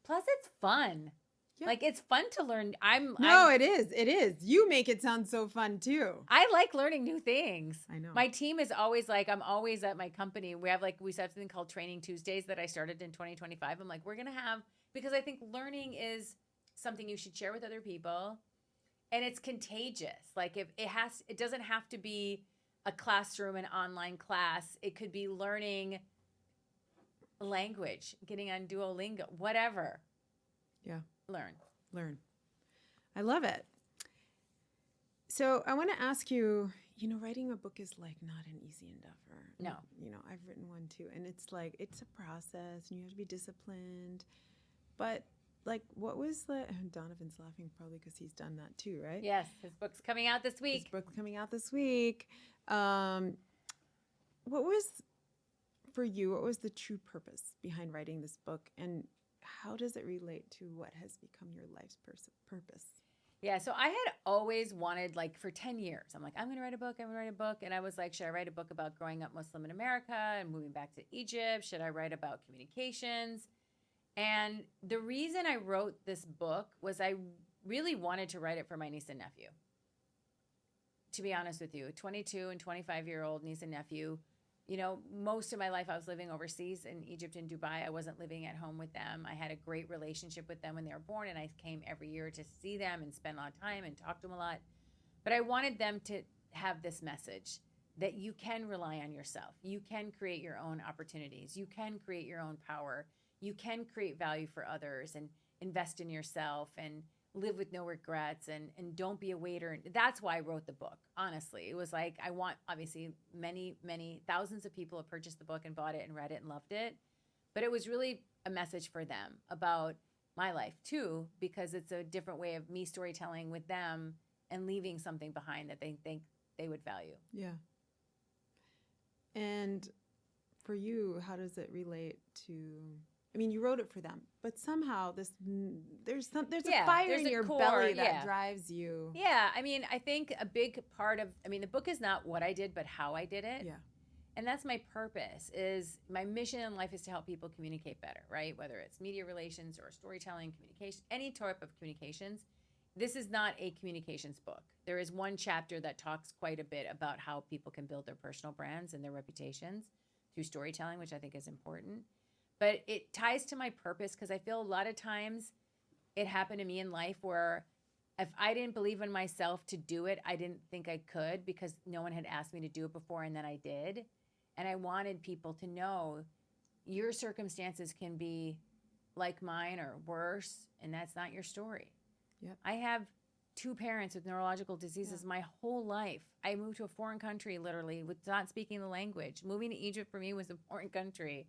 Plus, it's fun. Yeah. It's fun to learn. It is. It is. You make it sound so fun too. I like learning new things. I know. My team is always I'm always at my company. We have we have something called Training Tuesdays that I started in 2025. I'm we're going to have, because I think learning is something you should share with other people. And it's contagious. It doesn't have to be a classroom, an online class. It could be learning language, getting on Duolingo, whatever. Yeah. Learn. I love it. So I want to ask you, writing a book is like not an easy endeavor. No. I've written one too. And it's like, it's a process and you have to be disciplined. But like, what was Donovan's laughing probably because he's done that too, right? Yes. His book's coming out this week. His book's coming out this week. What was, for you, what was the true purpose behind writing this book? And how does it relate to what has become your life's purpose? Yeah, so I had always wanted, like, for 10 years, I'm like, I'm going to write a book, And I was like, should I write a book about growing up Muslim in America and moving back to Egypt? Should I write about communications? And the reason I wrote this book was I really wanted to write it for my niece and nephew. To be honest with you, 22 and 25-year-old niece and nephew. Most of my life I was living overseas in Egypt and Dubai. I wasn't living at home with them. I had a great relationship with them when they were born, and I came every year to see them and spend a lot of time and talk to them a lot. But I wanted them to have this message that you can rely on yourself. You can create your own opportunities. You can create your own power. You can create value for others and invest in yourself and live with no regrets and don't be a waiter. That's why I wrote the book. Honestly, it was like, I want, obviously many, many thousands of people have purchased the book and bought it and read it and loved it. But it was really a message for them about my life too, because it's a different way of me storytelling with them and leaving something behind that they think they would value. Yeah. And for you, how does it relate to, you wrote it for them, but somehow there's a fire in your belly that drives you. Yeah. I think a big part of, the book is not what I did, but how I did it. Yeah. And that's my purpose. Is my mission in life is to help people communicate better, right? Whether it's media relations or storytelling, communication, any type of communications. This is not a communications book. There is one chapter that talks quite a bit about how people can build their personal brands and their reputations through storytelling, which I think is important. But it ties to my purpose because I feel a lot of times it happened to me in life where if I didn't believe in myself to do it, I didn't think I could because no one had asked me to do it before, and then I did. And I wanted people to know your circumstances can be like mine or worse, and that's not your story. Yep. I have 2 parents with neurological diseases my whole life. I moved to a foreign country, literally, with not speaking the language. Moving to Egypt for me was a foreign country.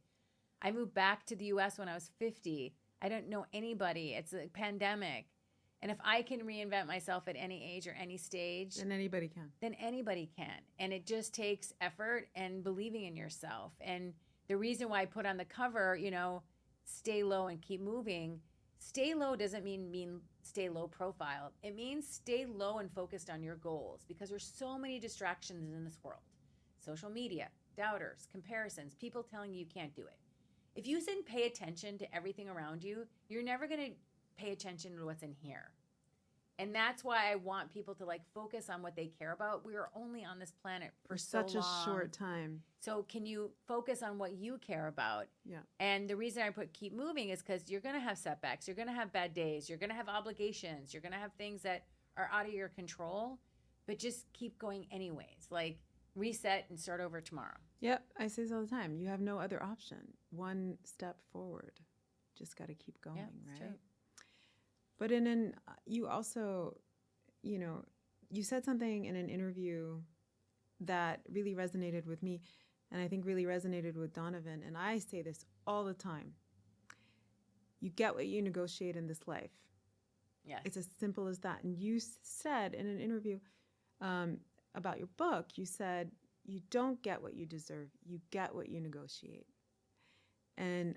I moved back to the U.S. when I was 50. I don't know anybody. It's a pandemic. And if I can reinvent myself at any age or any stage, then anybody can. And it just takes effort and believing in yourself. And the reason why I put on the cover, stay low and keep moving. Stay low doesn't mean stay low profile. It means stay low and focused on your goals because there's so many distractions in this world. Social media, doubters, comparisons, people telling you can't do it. If you didn't pay attention to everything around you, you're never going to pay attention to what's in here. And that's why I want people to focus on what they care about. We are only on this planet for such long. a short time. So can you focus on what you care about? Yeah. And the reason I put keep moving is because you're going to have setbacks. You're going to have bad days. You're going to have obligations. You're going to have things that are out of your control, but just keep going anyways. Reset and start over tomorrow. Yep. I say this all the time. You have no other option. One step forward. Just got to keep going, right? True. But you also, you said something in an interview that really resonated with me, and I think really resonated with Donovan. And I say this all the time. You get what you negotiate in this life. Yes. It's as simple as that. And you said in an interview about your book, you said, you don't get what you deserve. You get what you negotiate. And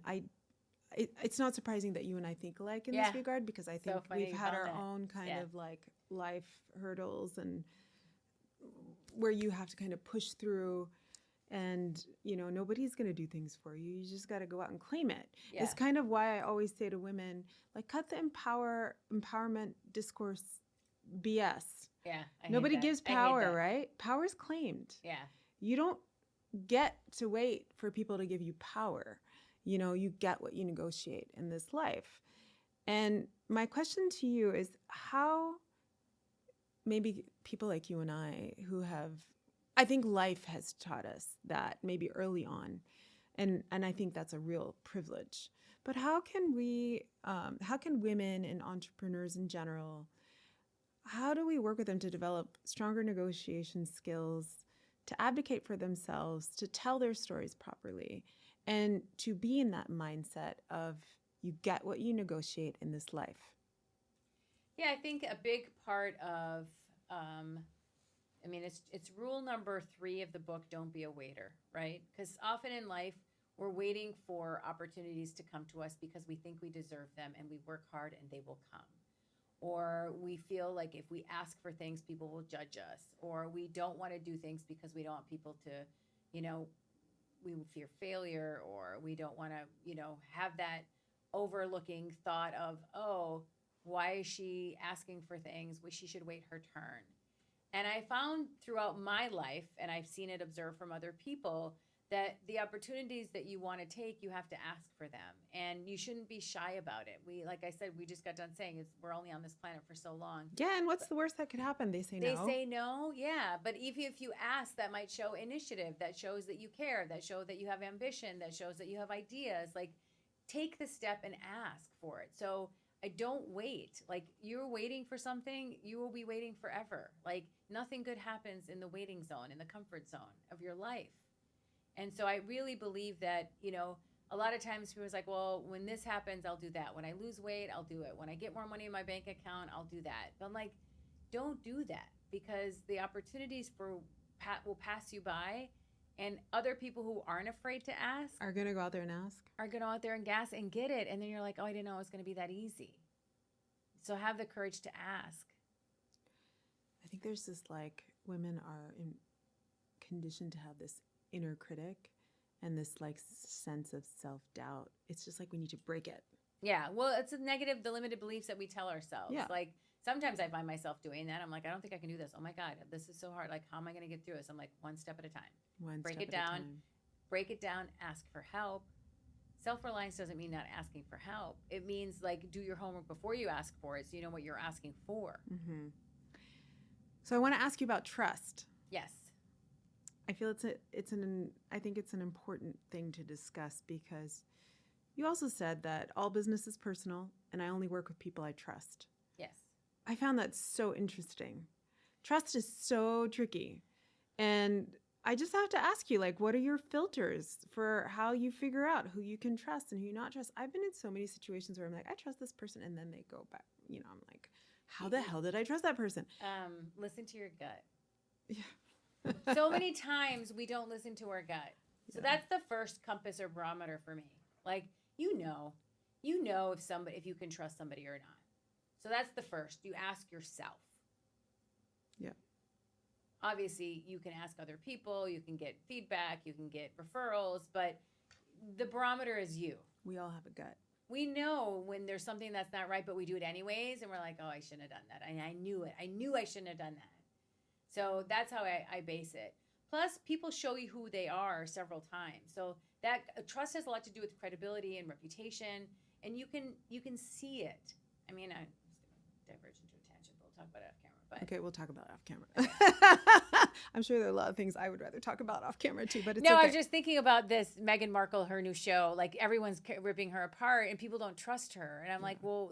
it's not surprising that you and I think alike in this regard, because I think we've had our own kind of life hurdles and where you have to kind of push through, and nobody's going to do things for you. You just got to go out and claim it. Yeah. It's kind of why I always say to women, cut the empowerment discourse BS. Yeah. Nobody gives power, right? Power's claimed. Yeah. You don't get to wait for people to give you power. You get what you negotiate in this life. And my question to you is how maybe people like you and I who I think life has taught us that maybe early on, and I think that's a real privilege. But how can women and entrepreneurs in general how do we work with them to develop stronger negotiation skills, to advocate for themselves, to tell their stories properly, and to be in that mindset of you get what you negotiate in this life? Yeah, I think a big part of, it's rule number 3 of the book, don't be a waiter, right? Because often in life, we're waiting for opportunities to come to us because we think we deserve them and we work hard and they will come. Or we feel like if we ask for things, people will judge us. Or we don't want to do things because we don't want people to, we fear failure, or we don't want to, have that overlooking thought of, oh, why is she asking for things? She should wait her turn. And I found throughout my life, and I've seen it observed from other people, that the opportunities that you want to take, you have to ask for them, and you shouldn't be shy about it. Like I said, we just got done saying we're only on this planet for so long. Yeah, and what's the worst that could happen? They say no. They say no, yeah. But if you ask, that might show initiative. That shows that you care. That shows that you have ambition. That shows that you have ideas. Like, take the step and ask for it. So I don't wait. Like, you're waiting for something, you will be waiting forever. Like, nothing good happens in the waiting zone, in the comfort zone of your life. And so I really believe that, a lot of times people's like, well, when this happens, I'll do that. When I lose weight, I'll do it. When I get more money in my bank account, I'll do that. But I'm like, don't do that, because the opportunities will pass you by, and other people who aren't afraid to ask Are going to go out there and ask. Are going to go out there and gas and get it. And then you're like, oh, I didn't know it was going to be that easy. So have the courage to ask. I think there's this, women are conditioned to have this inner critic and this sense of self-doubt. It's just like we need to break it. Yeah, well, it's the limited beliefs that we tell ourselves. Yeah. Like, sometimes I find myself doing that. I'm like, I don't think I can do this. Oh my God, this is so hard. Like, how am I going to get through this? I'm like, one step at a time. Break it down, ask for help. Self-reliance doesn't mean not asking for help. It means, do your homework before you ask for it, so you know what you're asking for. Mm-hmm. So I want to ask you about trust. Yes. I feel I think it's an important thing to discuss, because you also said that all business is personal and I only work with people I trust. Yes. I found that so interesting. Trust is so tricky. And I just have to ask you, what are your filters for how you figure out who you can trust and who you not trust? I've been in so many situations where I'm like, I trust this person, and then they go back. I'm like, how the hell did I trust that person? Listen to your gut. Yeah. So many times we don't listen to our gut. So that's the first compass or barometer for me. You know if you can trust somebody or not. So that's the first. You ask yourself. Yeah. Obviously, you can ask other people, you can get feedback, you can get referrals, but the barometer is you. We all have a gut. We know when there's something that's not right, but we do it anyways, and we're like, oh, I shouldn't have done that. I knew it. I knew I shouldn't have done that. So that's how I base it. Plus, people show you who they are several times. So that trust has a lot to do with credibility and reputation, and you can see it. I mean, I'm just going to diverge into a tangent, but we'll talk about it off camera. But Okay, we'll talk about it off camera. I'm sure there are a lot of things I would rather talk about off camera too, but it's no, okay. I was just thinking about this Meghan Markle, her new show. Everyone's ripping her apart, and people don't trust her. And I'm like, well,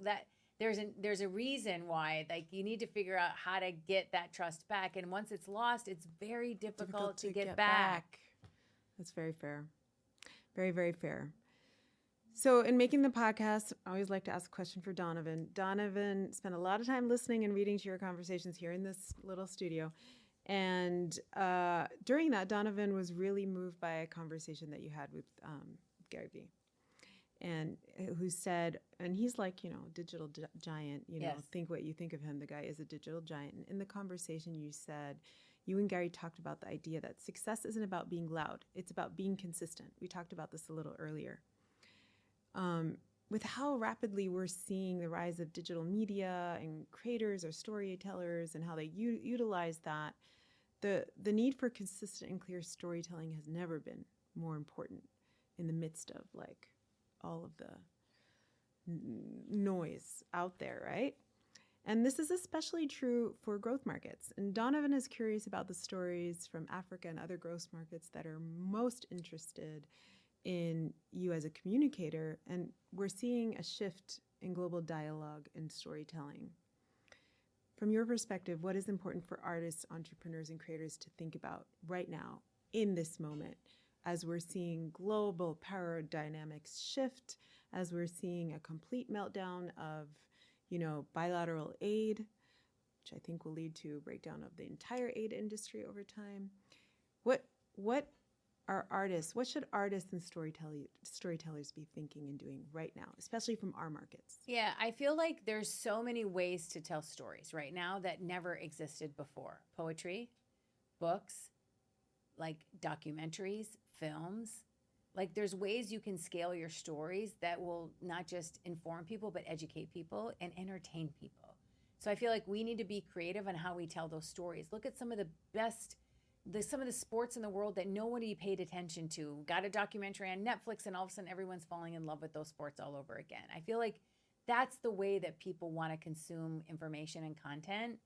there's a reason why. You need to figure out how to get that trust back. And once it's lost, it's very difficult to get back. That's very fair. Very, very fair. So in making the podcast, I always like to ask a question for Donovan. Donovan spent a lot of time listening and reading to your conversations here in this little studio. And during that, Donovan was really moved by a conversation that you had with Gary Vee. And who said, and he's digital giant, Yes. Think what you think of him. The guy is a digital giant. And in the conversation, you said, you and Gary talked about the idea that success isn't about being loud. It's about being consistent. We talked about this a little earlier. With how rapidly we're seeing the rise of digital media and creators or storytellers and how they utilize that, the need for consistent and clear storytelling has never been more important in the midst of all of the noise out there, right? And this is especially true for growth markets. And Donovan is curious about the stories from Africa and other growth markets that are most interested in you as a communicator. And we're seeing a shift in global dialogue and storytelling. From your perspective, what is important for artists, entrepreneurs, and creators to think about right now in this moment as we're seeing global power dynamics shift, as we're seeing a complete meltdown of, bilateral aid, which I think will lead to a breakdown of the entire aid industry over time? What should artists and storytellers be thinking and doing right now, especially from our markets? Yeah, I feel like there's so many ways to tell stories right now that never existed before. Poetry, books, like documentaries, films. Like there's ways you can scale your stories that will not just inform people, but educate people and entertain people. So I feel like we need to be creative on how we tell those stories. Look at some of the best, some of the sports in the world that nobody paid attention to. Got a documentary on Netflix and all of a sudden everyone's falling in love with those sports all over again. I feel like that's the way that people want to consume information and content,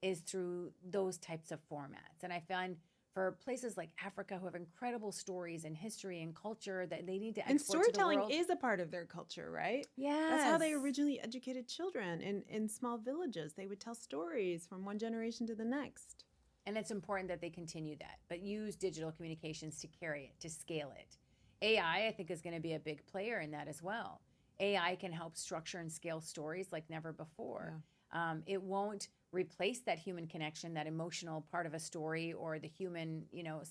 is through those types of formats. And I find for places like Africa who have incredible stories and history and culture that they need to export And to the storytelling world. is a part of their culture, right? Yes. That's how they originally educated children in small villages. They would tell stories from one generation to the next. And it's important that they continue that, but use digital communications to carry it, to scale it. AI, I think, is going to be a big player in that as well. AI can help structure and scale stories like never before. Yeah. It won't replace that human connection, that emotional part of a story or the human,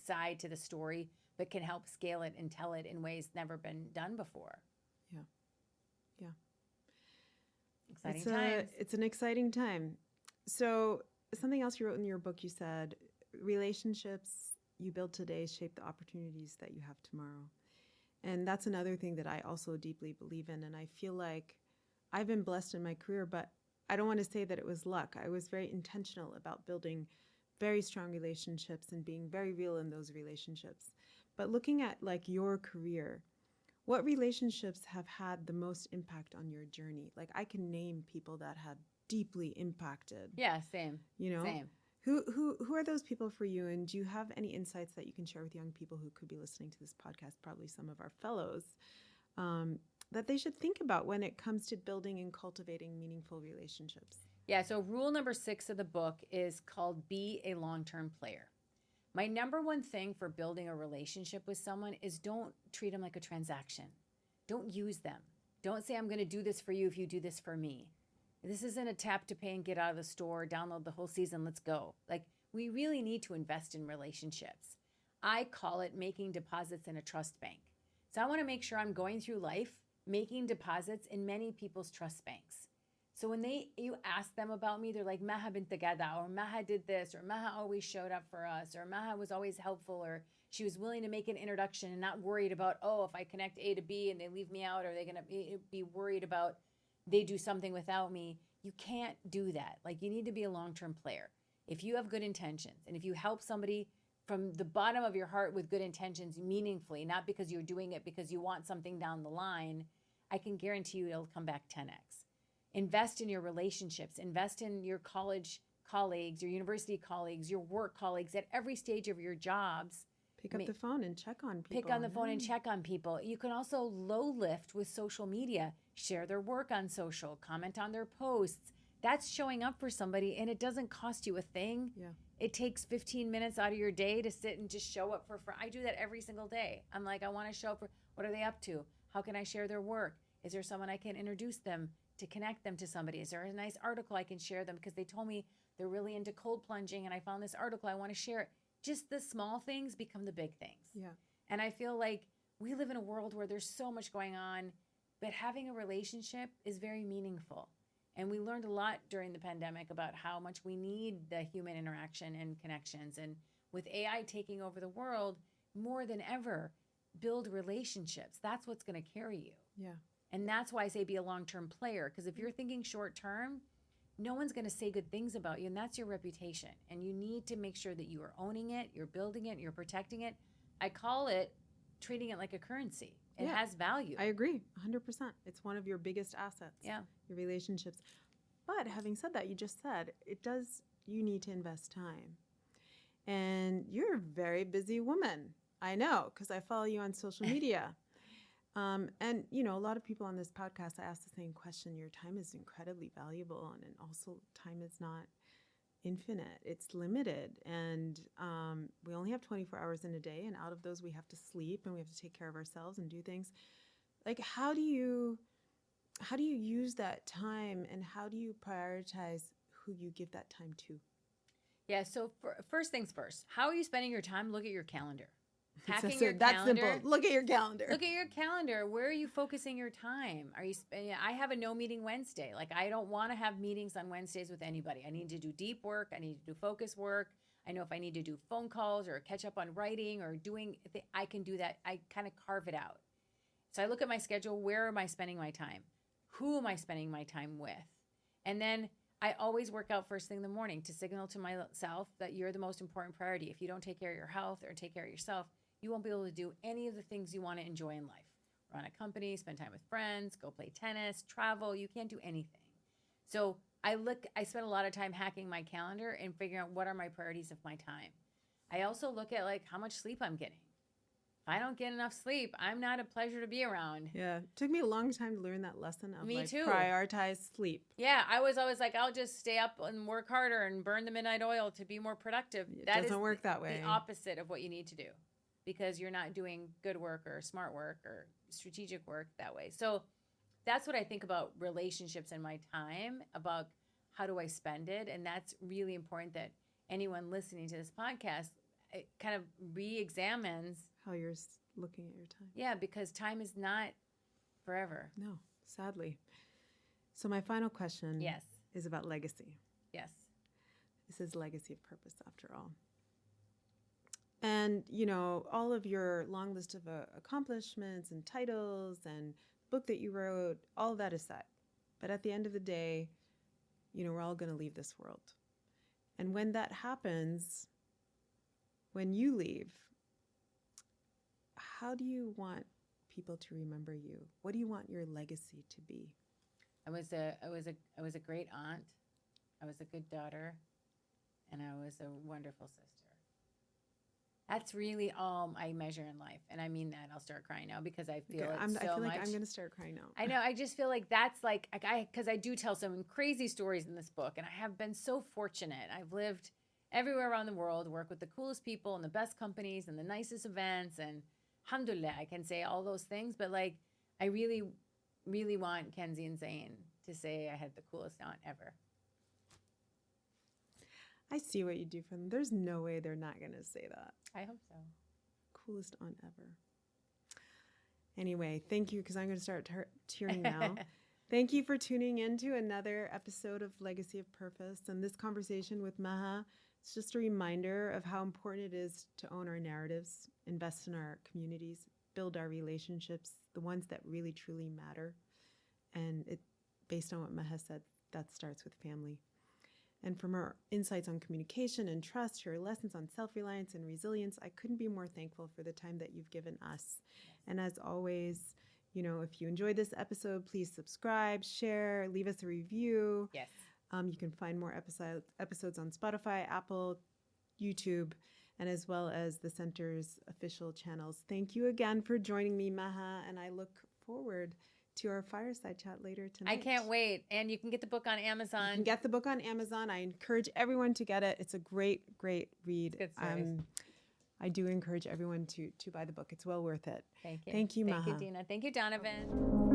side to the story, but can help scale it and tell it in ways never been done before. Yeah. Yeah. Exciting times. It's an exciting time. So something else you wrote in your book, you said, relationships you build today shape the opportunities that you have tomorrow. And that's another thing that I also deeply believe in. And I feel like I've been blessed in my career, but I don't want to say that it was luck. I was very intentional about building very strong relationships and being very real in those relationships. But looking at like your career, what relationships have had the most impact on your journey? Like I can name people that have deeply impacted. Yeah, same. Same. Who are those people for you? And do you have any insights that you can share with young people who could be listening to this podcast, probably some of our fellows, that they should think about when it comes to building and cultivating meaningful relationships? Yeah, so rule number 6 of the book is called Be a Long-Term Player. My number one thing for building a relationship with someone is don't treat them like a transaction. Don't use them. Don't say, I'm going to do this for you if you do this for me. This isn't a tap to pay and get out of the store, download the whole season, let's go. Like, we really need to invest in relationships. I call it making deposits in a trust bank. So I want to make sure I'm going through life making deposits in many people's trust banks. So when you ask them about me, they're like, Maha bint gada, or Maha did this, or Maha always showed up for us, or Maha was always helpful, or she was willing to make an introduction and not worried about, if I connect A to B and they leave me out, or they're going to be worried about they do something without me. You can't do that. Like, you need to be a long-term player. If you have good intentions and if you help somebody from the bottom of your heart with good intentions meaningfully, not because you're doing it because you want something down the line, I can guarantee you it'll come back 10x. Invest in your relationships. Invest in your college colleagues, your university colleagues, your work colleagues at every stage of your jobs. Pick up the phone and check on people. Pick on the phone and check on people. You can also low lift with social media. Share their work on social. Comment on their posts. That's showing up for somebody, and it doesn't cost you a thing. Yeah. It takes 15 minutes out of your day to sit and just show up for I do that every single day. I'm like, I want to show up for, what are they up to? How can I share their work? Is there someone I can introduce them to connect them to somebody? Is there a nice article I can share them because they told me they're really into cold plunging and I found this article, I want to share it. Just the small things become the big things. Yeah. And I feel like we live in a world where there's so much going on, but having a relationship is very meaningful. And we learned a lot during the pandemic about how much we need the human interaction and connections. And with AI taking over the world, more than ever, build relationships. That's what's going to carry you. Yeah. And that's why I say be a long-term player. Because if you're thinking short-term, no one's going to say good things about you, and that's your reputation. And you need to make sure that you are owning it, you're building it, you're protecting it. I call it treating it like a currency. It has value. I agree, 100%. It's one of your biggest assets. Yeah. Your relationships. But having said that, you just said you need to invest time. And you're a very busy woman. I know, because I follow you on social media. And, a lot of people on this podcast, I ask the same question. Your time is incredibly valuable, and also time is not infinite. It's limited. And we only have 24 hours in a day. And out of those, we have to sleep and we have to take care of ourselves and do things. Like, how do you use that time, and how do you prioritize who you give that time to? Yeah. So first things first, how are you spending your time? Look at your calendar. That's Your calendar. simple. Look at your calendar. Look at your calendar. Where are you focusing your time? Are you spending? I have a no meeting Wednesday. Like, I don't want to have meetings on Wednesdays with anybody. I need to do deep work. I need to do focus work. I know if I need to do phone calls or catch up on writing or doing, I can do that. I kind of carve it out. So I look at my schedule. Where am I spending my time? Who am I spending my time with? And then I always work out first thing in the morning to signal to myself that you're the most important priority. If you don't take care of your health or take care of yourself, you won't be able to do any of the things you want to enjoy in life. Run a company, spend time with friends, go play tennis, travel. You can't do anything. So I spend a lot of time hacking my calendar and figuring out what are my priorities of my time. I also look at like how much sleep I'm getting. If I don't get enough sleep, I'm not a pleasure to be around. Yeah. It took me a long time to learn that lesson of Me too. Prioritize sleep. Yeah. I was always like, I'll just stay up and work harder and burn the midnight oil to be more productive. It doesn't work that way. The opposite of what you need to do, because you're not doing good work or smart work or strategic work that way. So that's what I think about relationships and my time, about how do I spend it. And that's really important that anyone listening to this podcast, it kind of re-examines how you're looking at your time. Yeah, because time is not forever. No, sadly. So my final question is about legacy. Yes. This is legacy of purpose, after all. And, you know, all of your long list of accomplishments and titles and book that you wrote, all of that is set. But at the end of the day, you know, we're all going to leave this world. And when that happens, when you leave, how do you want people to remember you? What do you want your legacy to be? I was a great aunt. I was a good daughter, and I was a wonderful sister. That's really all I measure in life, and I mean that. I'll start crying now because I feel it so much. I feel like I'm going to start crying now. I know. I just feel like that's like because I do tell some crazy stories in this book, and I have been so fortunate. I've lived everywhere around the world, worked with the coolest people and the best companies and the nicest events, and alhamdulillah, I can say all those things. But like, I really, really want Kenzie and Zane to say I had the coolest aunt ever. I see what you do for them. There's no way they're not going to say that. I hope so. Coolest aunt ever. Anyway, thank you, because I'm going to start tearing now. Thank you for tuning in to another episode of Legacy of Purpose. And this conversation with Maha, it's just a reminder of how important it is to own our narratives, invest in our communities, build our relationships, the ones that really, truly matter. And it, based on what Maha said, that starts with family. And from her insights on communication and trust, her lessons on self-reliance and resilience, I couldn't be more thankful for the time that you've given us. Yes. And as always, you know, if you enjoyed this episode, please subscribe, share, leave us a review. Yes. You can find more episodes on Spotify, Apple, YouTube, and as well as the Center's official channels. Thank you again for joining me, Maha, and I look forward to our fireside chat later tonight. I can't wait. And you can get the book on Amazon. You can get the book on Amazon. I encourage everyone to get it. It's a great, great read. Good stories. I do encourage everyone to buy the book. It's well worth it. Thank you. Thank you, Maha. Thank you, Dina. Thank you, Donovan.